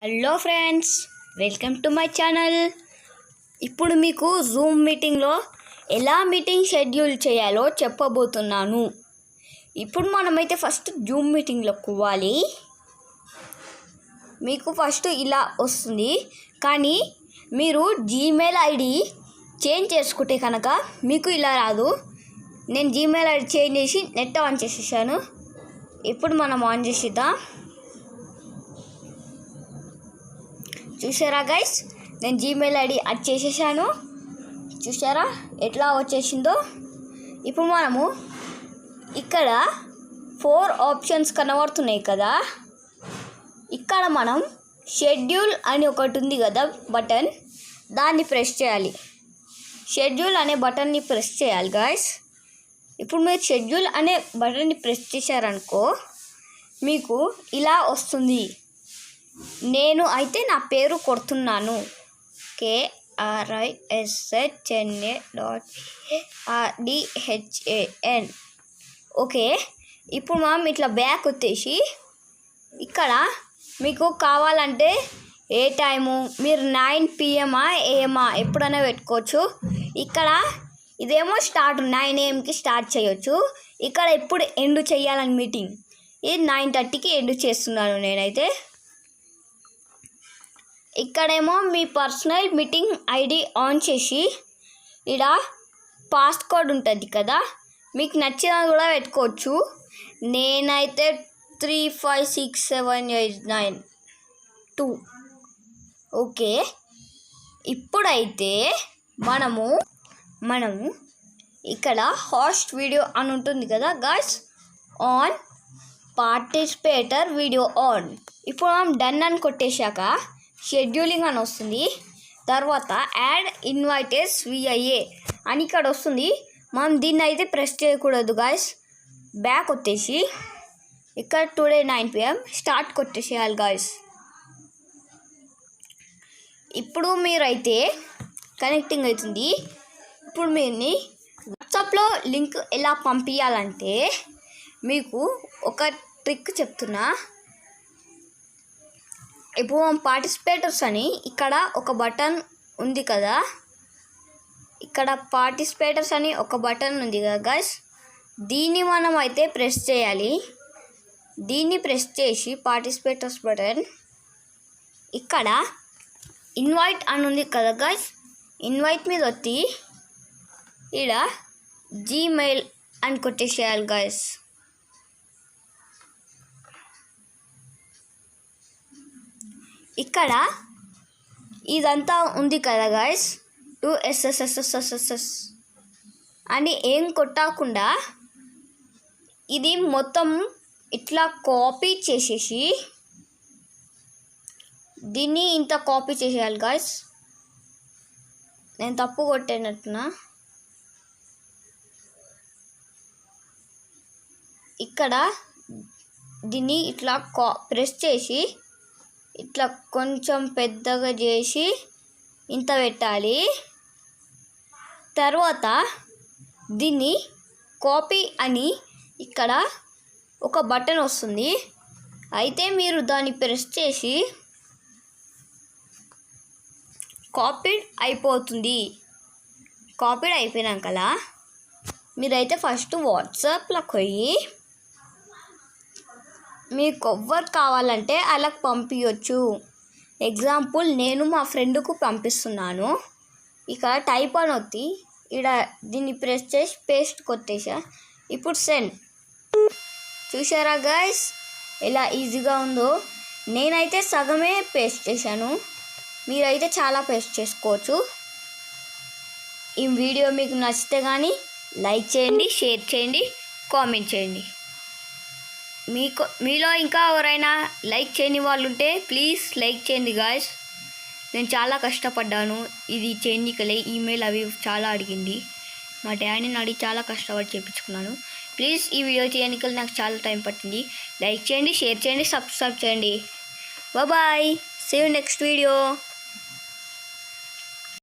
Hello friends, welcome to my channel. ఇప్పుడు మీకు Zoom మీటింగ్లో ఎలా మీటింగ్ షెడ్యూల్ చేయాలో చెప్పబోతున్నాను. ఇప్పుడు మనమైతే ఫస్ట్ జూమ్ మీటింగ్లోకి పోవాలి. మీకు ఫస్ట్ ఇలా వస్తుంది, కానీ మీరు జీమెయిల్ ఐడి చేంజ్ చేసుకుంటే కనుక మీకు ఇలా రాదు. నేను జీమెయిల్ ఐడి చేంజ్ చేసి నెట్ ఆన్ చేసేసాను. ఇప్పుడు మనం ఆన్ చేసిద్దాం. చూసారా గైస్, నేను జీమెయిల్ ఐడి యాడ్ చేసేసాను. చూసారా ఎట్లా వచ్చేసిందో. ఇప్పుడు మనము ఇక్కడ 4 ఆప్షన్స్ కనబడుతున్నాయి కదా, ఇక్కడ మనం షెడ్యూల్ అని ఒకటి ఉంది కదా బటన్, దాన్ని ప్రెస్ చేయాలి. షెడ్యూల్ అనే బటన్ని ప్రెస్ చేయాలి గైస్. ఇప్పుడు మీరు షెడ్యూల్ అనే బటన్ని ప్రెస్ చేశారనుకో, మీకు ఇలా వస్తుంది. నేను అయితే నా పేరు కొడుతున్నాను, KRISHNA.RDHAN. ఓకే, ఇప్పుడు మనం ఇట్లా బ్యాక్ వచ్చేసి ఇక్కడ మీకు కావాలంటే ఏ టైము మీరు 9 PM AM ఎప్పుడైనా పెట్టుకోవచ్చు. ఇక్కడ ఇదేమో స్టార్ట్ 9 AM స్టార్ట్ చేయొచ్చు. ఇక్కడ ఎప్పుడు ఎండ్ చేయాలని మీటింగ్, ఇది 9:30 ఎండ్ చేస్తున్నాను నేనైతే. ఇక్కడేమో మీ పర్సనల్ మీటింగ్ ఐడి ఆన్ చేసి ఇక్కడ పాస్కోడ్ ఉంటుంది కదా, మీకు నచ్చినది కూడా పెట్టుకోవచ్చు. నేనైతే 356789 ఓకే. ఇప్పుడైతే మనము ఇక్కడ హాస్ట్ వీడియో అని ఉంటుంది కదా guys, on participator video on. ఇప్పుడు మనం డన్ అని కొట్టేశాక షెడ్యూలింగ్ అని వస్తుంది. తర్వాత యాడ్ ఇన్వైటెస్ VIA అని ఇక్కడ వస్తుంది. మనం దీన్ని అయితే ప్రెస్ చేయకూడదు గాయస్. బ్యాక్ వచ్చేసి ఇక్కడ టుడే 9 PM స్టార్ట్ కొట్టేసేయాలి గాయస్. ఇప్పుడు మీరైతే కనెక్టింగ్ అవుతుంది. ఇప్పుడు మీరుని వాట్సాప్లో లింక్ ఎలా పంపించాలంటే మీకు ఒక ట్రిక్ చెప్తున్నా. ఇప్పుడు మనం పార్టిసిపేటర్స్ అని ఇక్కడ ఒక బటన్ ఉంది కదా, ఇక్కడ పార్టిసిపేటర్స్ అని ఒక బటన్ ఉంది కదా గైస్, దీన్ని మనం అయితే ప్రెస్ చేయాలి. దీన్ని ప్రెస్ చేసి పార్టిసిపేటర్స్ బటన్, ఇక్కడ ఇన్వైట్ అని ఉంది కదా గైస్, ఇన్వైట్ మీద వచ్చి ఇక్కడ జీమెయిల్ అని కొట్టేసేయాలి గైస్. ఇక్కడ ఇదంతా ఉంది కదా గాయస్, 2SSSSSS అని ఏం కొట్టకుండా ఇది మొత్తం ఇట్లా కాపీ చేసేసి దీన్ని ఇంత కాపీ చేసేయాలి గాయస్. నేను తప్పు కొట్టేనట్టున్నా. ఇక్కడ దీన్ని ఇట్లా ప్రెస్ చేసి ఇట్లా కొంచెం పెద్దగా చేసి ఇంత పెట్టాలి. తర్వాత దీన్ని కాపీ అని ఇక్కడ ఒక బటన్ వస్తుంది, అయితే మీరు దాన్ని ప్రెస్ చేసి కాపీడ్ అయిపోతుంది. కాపీడ్ అయిపోయినాకలా మీరైతే ఫస్ట్ వాట్సాప్లోకి పోయి మీకు ఎవ్వరు కావాలంటే అలా పంపించవచ్చు. ఎగ్జాంపుల్ నేను మా ఫ్రెండ్కు పంపిస్తున్నాను. ఇక టైప్ అని వచ్చి ఇక్కడ దీన్ని ప్రెస్ చేసి పేస్ట్ కొట్టేసా. ఇప్పుడు సెండ్. చూసారా గైస్ ఎలా ఈజీగా ఉందో. నేనైతే సగమే పేస్ట్ చేశాను, మీరైతే చాలా పేస్ట్ చేసుకోవచ్చు. ఈ వీడియో మీకు నచ్చితే కానీ లైక్ చేయండి, షేర్ చేయండి, కామెంట్ చేయండి. మీలో ఇంకా ఎవరైనా లైక్ చేయని వాళ్ళు ఉంటే ప్లీజ్ లైక్ చేయండి గాయస్. నేను చాలా కష్టపడ్డాను ఇది చేయనికలే. ఈమెయిల్ అవి చాలా అడిగింది, మా డాడీని అడిగి చాలా కష్టపడి చేయించుకున్నాను. ప్లీజ్ ఈ వీడియో చేయనికలు నాకు చాలా టైం పట్టింది. లైక్ చేయండి, షేర్ చేయండి, సబ్స్క్రైబ్ చేయండి. Bye, see you next video.